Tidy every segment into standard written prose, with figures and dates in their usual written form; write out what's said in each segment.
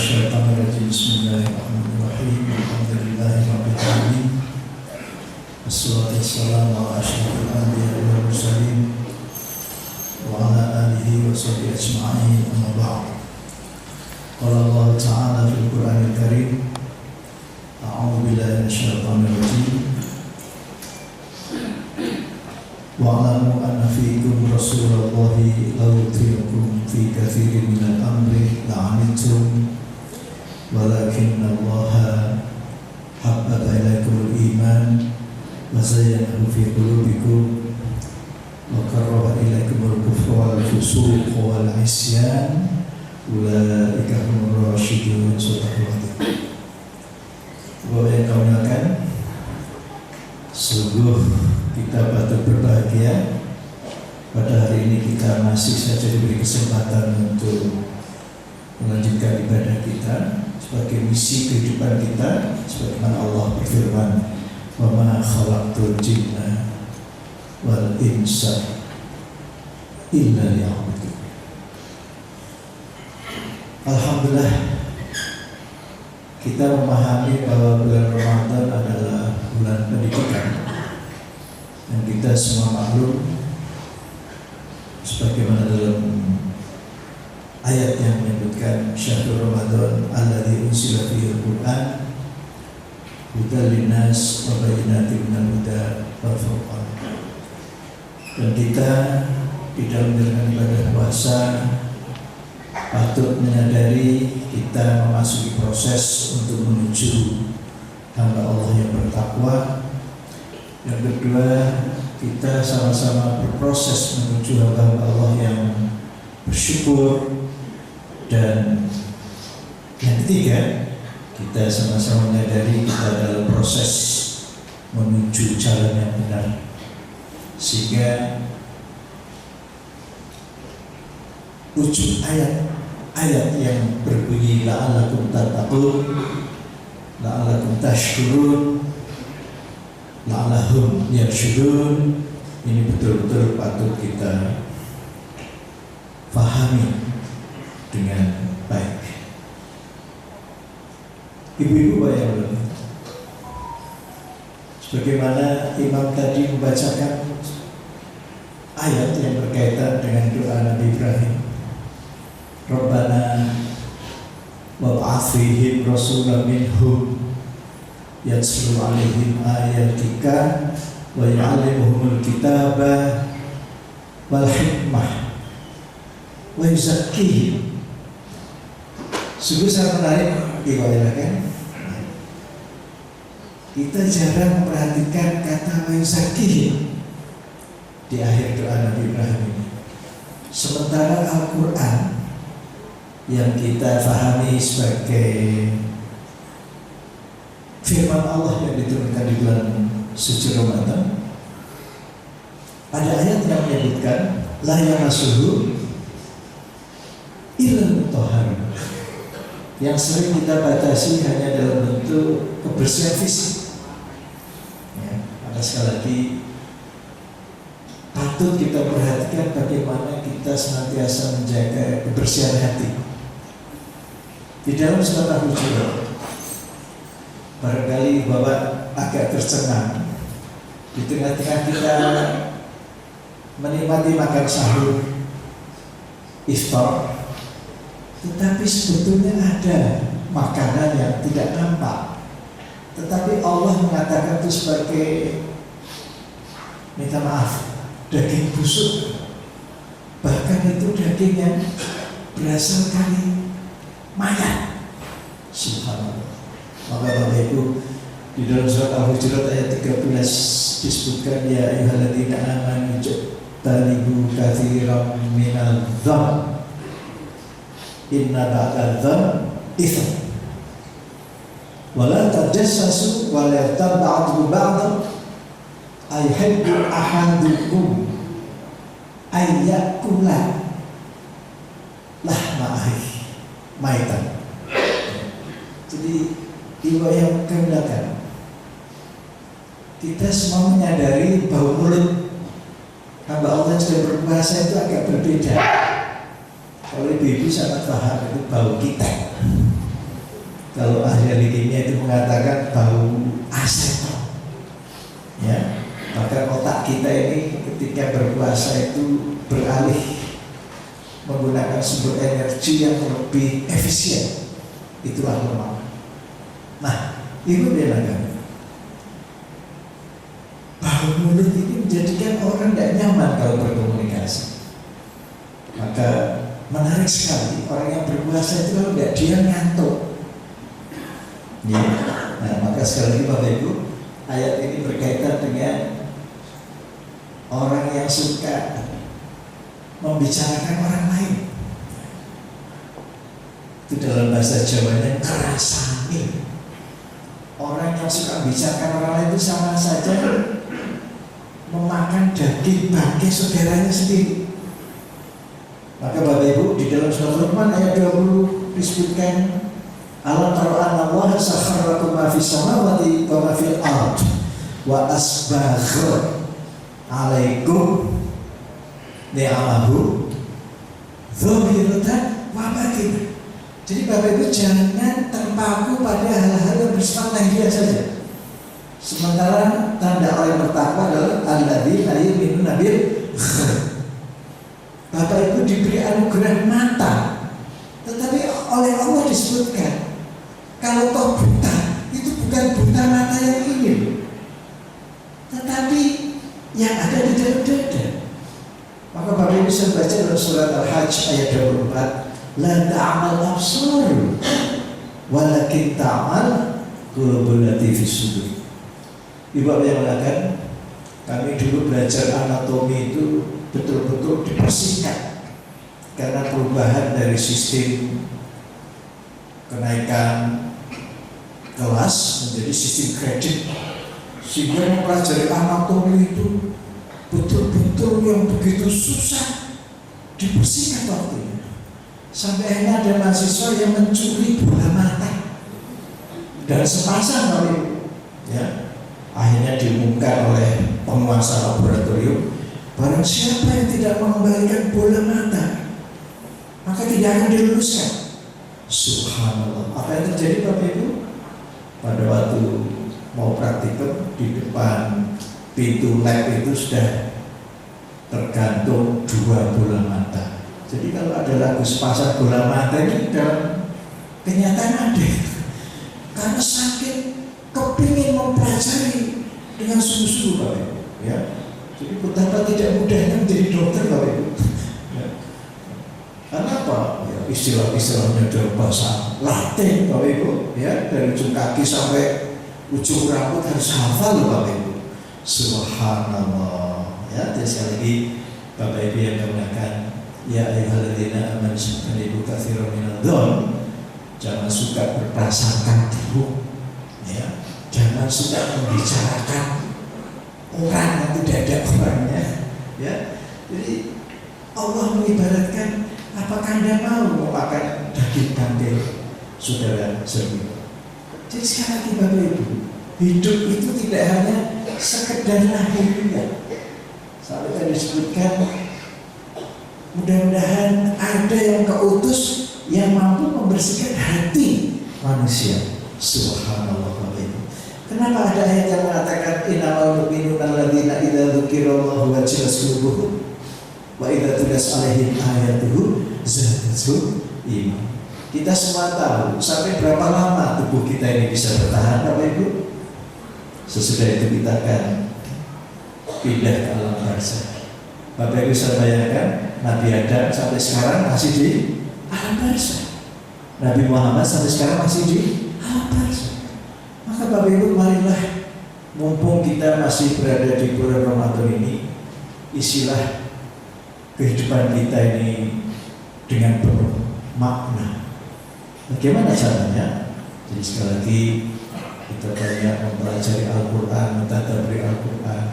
minasyaitonirrajim. Bismillahirrahmanirrahim. Alhamdulillahirabbil alamin. Wassalatu wassalamu ala asyrofil anbiya'i wal mursalin wa ala alihi wa sahbihi ajma'in. Amma ba'd. Qala Allah Ta'ala fil Qur'anil Karim. A'udzu billahi minasyaitonir rajim. Wa'lamu anna fiikum rasulallahi law yuti'ukum fi katsirin minal amri la'anittum walakinna Allaha habbaba ilaikumul iman wa zayyanahu fi qulubikum wa karraha ilaikumul kufra wal fusuq wal 'isyan ulaika humur rasyidun. Bapak yang kami muliakan, sungguh kita patut berbahagia pada hari ini kita masih saja diberi kesempatan untuk melanjutkan ibadah kita sebagai misi kehidupan kita, sebagaimana Allah berfirman, wa ma khalaqtul jinna wal insa illa liya'budun. Alhamdulillah, kita memahami bahwa bulan Ramadan adalah bulan pendidikan. Dan kita semua maklum sebagaimana dalam ayat yang menyebutkan syahrul Ramadan alladzi unzila fihil Qur'an hudan linnas wa bayyinatin minal huda wal furqan. Dan kita di dalam menjalankan ibadah puasa patut menyadari kita memasuki proses untuk menuju hamba Allah yang bertakwa. Yang kedua, kita sama-sama berproses menuju hamba Allah yang bersyukur. Dan yang ketiga, kita sama-sama menyadari kita dalam proses menuju jalan yang benar, sehingga ujung ayat yang berbunyi la'allakum tattaqun, la'allakum tashkurun, la'allahum yarsyudun, ini betul-betul patut kita fahami dengan baik. Ibu-ibu bayangkan, sebagaimana imam tadi membacakan ayat yang berkaitan dengan doa Nabi Ibrahim, Rabbana wab'ats fihim rasulan minhum yatslu 'alaihim ayatika wa yu'allimuhumul kitaba wal hikmah wa yuzakkihim. Sungguh sangat menarik dibayangkan. Kita jarang memperhatikan kata wa yuzakkihim di akhir doa Nabi Ibrahim ini. Sementara Al-Quran yang kita fahami sebagai firman Allah yang diturunkan di bulan suci Ramadan, ada ayat yang menyebutkan la yamassuhu illal mutahharun, yang sering kita batasi hanya dalam bentuk kebersihan fisik. Ya, maka sekali lagi patut kita perhatikan bagaimana kita senantiasa menjaga kebersihan hati. Di dalam surat Al-Hujurat, barangkali Bapak agak tercengang di tengah-tengah kita menikmati makan sahur, iftar, tetapi sebetulnya ada makanan yang tidak nampak, tetapi Allah mengatakan itu sebagai, minta maaf, daging busuk. Bahkan itu daging yang berasal dari mayat. Subhanallah. Maka Bapak Ibu, di dalam surat Al-Hujurat ayat 13 disebutkan, ya ayyuhalladzina amanu ijtanibu katsiran minadh dhann inna ba'dadh dhann itsm wa la tajassasu wa la yaghtab ba'dukum ba'dan ayuhibbu ahadukum ayyakula lahma akhihi maitan. Jadi ibu yang kemuliaan, kita semua menyadari bahwa mulut hamba Allah yang sudah berpuasa itu agak berbeda. Kalau ibu-ibu sangat paham itu bau kita. Kalau ahli kimia itu mengatakan bau aseton. Ya, maka otak kita ini ketika berpuasa itu beralih menggunakan sumber energi yang lebih efisien. Itulah lemak. Nah, itu biarkan. Bau mulut ini menjadikan orang tidak nyaman kalau berkomunikasi. Maka menarik sekali orang yang berpuasa itu kalau tidak dia ngantuk. Ya. Nah, maka sekali lagi Bapak Ibu, ayat ini berkaitan dengan orang yang suka membicarakan orang lain. Itu dalam bahasa Jawanya ngerasani. Orang yang suka membicarakan orang lain itu sama saja memakan daging bangkai saudaranya sendiri. Maka Bapak Ibu di dalam surah Luqman ayat 20 disebutkan alam tara anna Allah sakhkhara lakum ma fis samawati wa ma fil ard wa asbagha alaikum ni'amahu dzahiratan wa batinah. Jadi Bapak Ibu jangan terpaku pada hal-hal yang bersifat lahiriah saja. Sementara tanda orang bertakwa adalah alladzina yu'minuna bil ghaib. Bapak Ibu diberi anugerah mata, tetapi oleh Allah disebutkan kalau toh buta itu bukan buta mata yang ingin, tetapi yang ada di dalam dada. Maka Bapak Ibu bisa baca dalam surat Al-Hajj ayat 24, la ta'mal absar walakin ta'mal qulubul lati fis sudur. Ibu yang mengatakan kami dulu belajar anatomi itu betul-betul dipersingkat karena perubahan dari sistem kenaikan kelas menjadi sistem kredit, sehingga mempelajari anatomi itu betul-betul yang begitu susah dipersingkat waktunya. Sampai akhirnya ada mahasiswa yang mencuri bola mata dan sepasang kali, ya. Akhirnya diumumkan oleh penguasa laboratorium, barang siapa yang tidak mengembalikan bola mata maka tidak akan diluluskan. Subhanallah. Apa yang terjadi Bapak Ibu? Pada waktu mau praktikum di depan pintu lab itu sudah tergantung 2 bola mata. Jadi kalau ada lagu sepasang bola mata ini dalam kenyataan ada. Karena sakit kepingin mempelajari dengan sungguh-sungguh Bapak Ibu, ya. Jadi betapa tidak mudahnya menjadi dokter Bapak Ibu. Ya. Karena apa? Ya, istilah-istilahnya dalam bahasa Latin Bapak Ibu, ya, dari ujung kaki sampai ujung rambut harus hafal Bapak Ibu. Subhanallah. Ya, jadi sekali lagi Bapak Ibu yang menggunakan ya ayyuhalladzina amanu ijtanibu katsiran minadh-dhonn, jangan suka berprasangka buruk, ya. Jangan suka membicarakan orang yang tidak ada orangnya, ya. Jadi Allah mengibaratkan, apakah Anda mau memakan daging bangkai saudara sendiri? Jadi sekali lagi Bapak Ibu, hidup itu tidak hanya sekedar lahiriah. Sampai tadi disebutkan, mudah-mudahan ada yang keutus yang mampu membersihkan hati manusia. Subhanallah Bapak Ibu. Kenapa ada ayat yang mengatakan innamal mu'minuna alladzina idza dzukirallahu wajilat qulubuhum wa idza tuliyat 'alaihim ayatuhu zadatuhum iman. Kita semua tahu sampai berapa lama tubuh kita ini bisa bertahan Bapak Ibu. Sesudah itu kita akan pindah ke alam barzakh. Bapak Ibu bisa bayangkan Nabi Adam sampai sekarang masih di alam barzakh. Nabi Muhammad sampai sekarang masih di alam barzakh. Maka Bapak Ibu marilah, mumpung kita masih berada di bulan Ramadan ini, isilah kehidupan kita ini dengan penuh makna. Bagaimana caranya? Jadi sekali lagi kita banyak mempelajari Al-Quran, mentadabburi Al-Quran.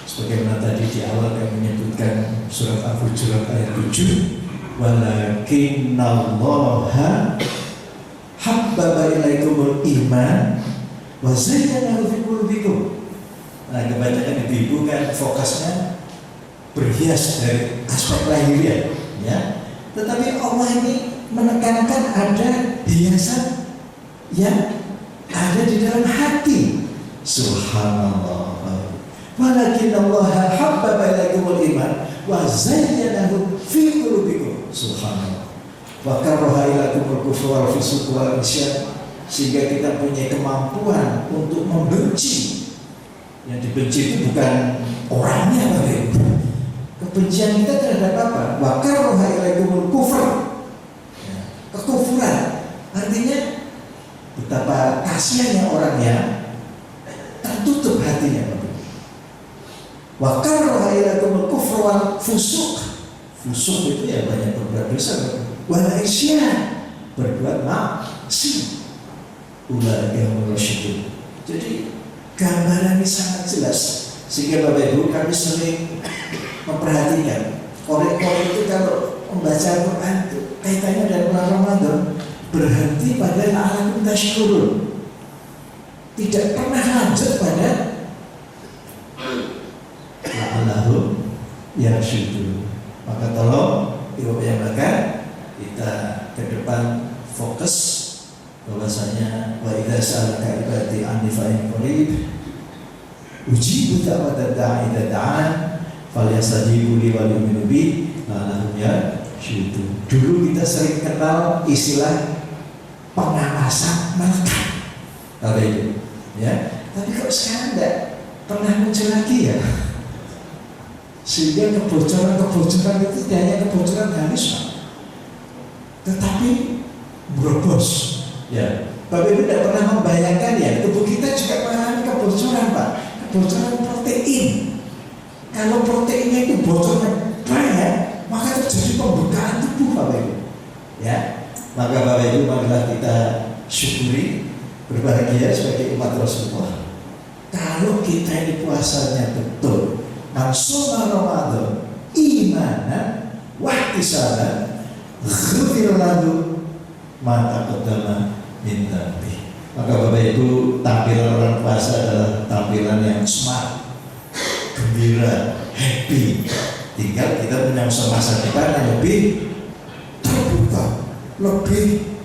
Sebagaimana tadi di awal yang menyebutkan surat Al-Hujurat ayat 7, walakinnallaha habbaba ilaikumul iman wa zayyanahu fi qulubikum. Nah, kebanyakan ibu kan fokusnya berhias dari aspek lahiriah, ya. Tetapi Allah ini menekankan ada hiasan yang ada di dalam hati. Subhanallah. Walakin Allah habbaba ilaikumul iman wa zayyanahu fi qulubikum. Subhanallah. Wa karaha ilaikumul kufra wal fusuq wal isyan, sehingga kita punya kemampuan untuk membenci. Yang dibenci itu bukan orangnya, Bapak Ibu. Kebencian kita terhadap apa? Wa karaha ilaikumul kufra, kekufuran. Artinya betapa kasihannya orang yang tertutup hatinya. Wa karaha ilaikumul kufra wal fusuq. Fusuq itu ya banyak berbuat dosa. Wal isyan, berbuat maksiat. Ulaika humur rasyidun. Jadi gambarannya sangat jelas, sehingga Bapak Ibu kami sering memperhatikan korek-korek itu kalau membaca Al-Quran itu kaitannya dengan bulan Ramadan, berhenti pada la'allakum tashkurun, tidak pernah lanjut pada la'allahum yarsyudun. Maka tolong Ibu yang makan, kita ke depan fokus bahwasanya wa idza sa'alaka ibadi anni fa inni qarib ujibu da'watad da'i idza da'an falyastajibu li wa yu'minu bi la'allahum yarsyudun. Dulu kita sering kenal istilah pengawasan melekat, Bapak Ibu, ya. Tapi kok sekarang enggak pernah muncul lagi ya? Sehingga kebocoran itu tidak hanya kebocoran halus, Pak, tetapi berobos. Ya, Bapak Ibu tidak pernah membayangkan ya, tubuh kita juga mengalami kebocoran, Pak. Kebocoran protein. Kalau proteinnya itu bocornya banyak, maka terjadi pembukaan tubuh, Bapak Ibu. Ya, maka Bapak Ibu marilah kita syukuri, berbahagia sebagai umat Rasulullah. Kalau kita ini puasanya betul, maksudnya Ramadan, imanan, wahtisaban, ghufir lahu ma taqaddama min dhanbi. Maka Bapak Ibu, tampilan orang puasa adalah tampilan yang smart, gembira, happy. Tinggal kita punya masa depan yang lebih terbuka, lebih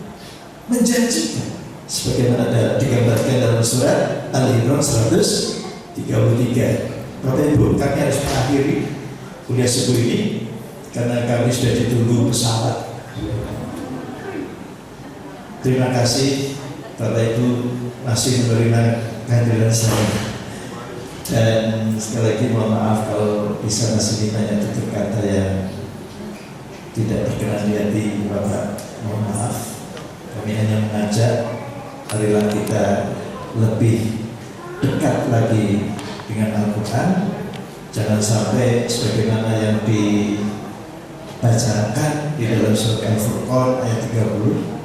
menjanjikan, sebagaimana digambarkan dalam surat Al-Imran 133. Bapak Ibu, kami harus mengakhiri kuliah subuh ini karena kami sudah ditunggu pesawat. Terima kasih Bapak Ibu masih menerima kehadiran saya. Dan sekali lagi mohon maaf kalau bisa masih ditanya tutur kata yang tidak berkenan di hati Bapak. Mohon maaf. Kami hanya mengajak marilah kita lebih dekat lagi dengan Al-Quran. Jangan sampai sebagaimana yang dibacakan di dalam surat Al-Furqan ayat 30.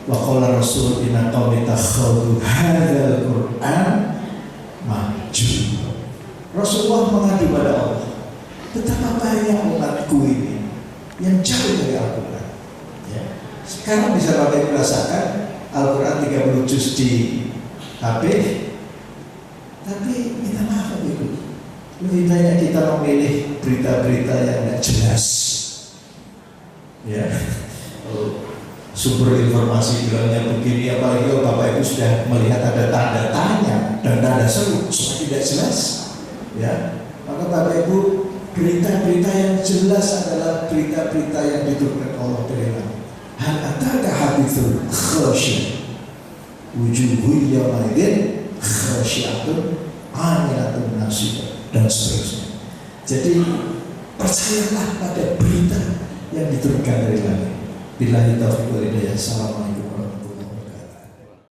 Wa qala rasul inna qaumi takhadhu hadzal Qur'an mahjura. Rasulullah mengadu pada Allah, betapa banyak umatku ini yang jauh dari Al-Quran. Ya. Sekarang bisa Bapak Ibu rasakan Al-Quran 30 juz di HP, tapi minta maaf Bapak Ibu, lebih banyak kita memilih berita-berita yang tidak jelas. Ya, sumber informasi bilangnya begini, apalagi kalau Bapak Ibu sudah melihat ada tanda tanya dan tanda seru, supaya tidak jelas. Ya, maka Bapak Ibu, berita-berita yang jelas adalah berita-berita yang diturunkan Allah dari langit. Hal ataka hadithul khasyi wujuhul yawmaidin khasyiatun amilatun nasibah dan seterusnya. Jadi percayalah pada berita yang diturunkan dari langit. Billahi taufiq wal hidayah. Assalamualaikum.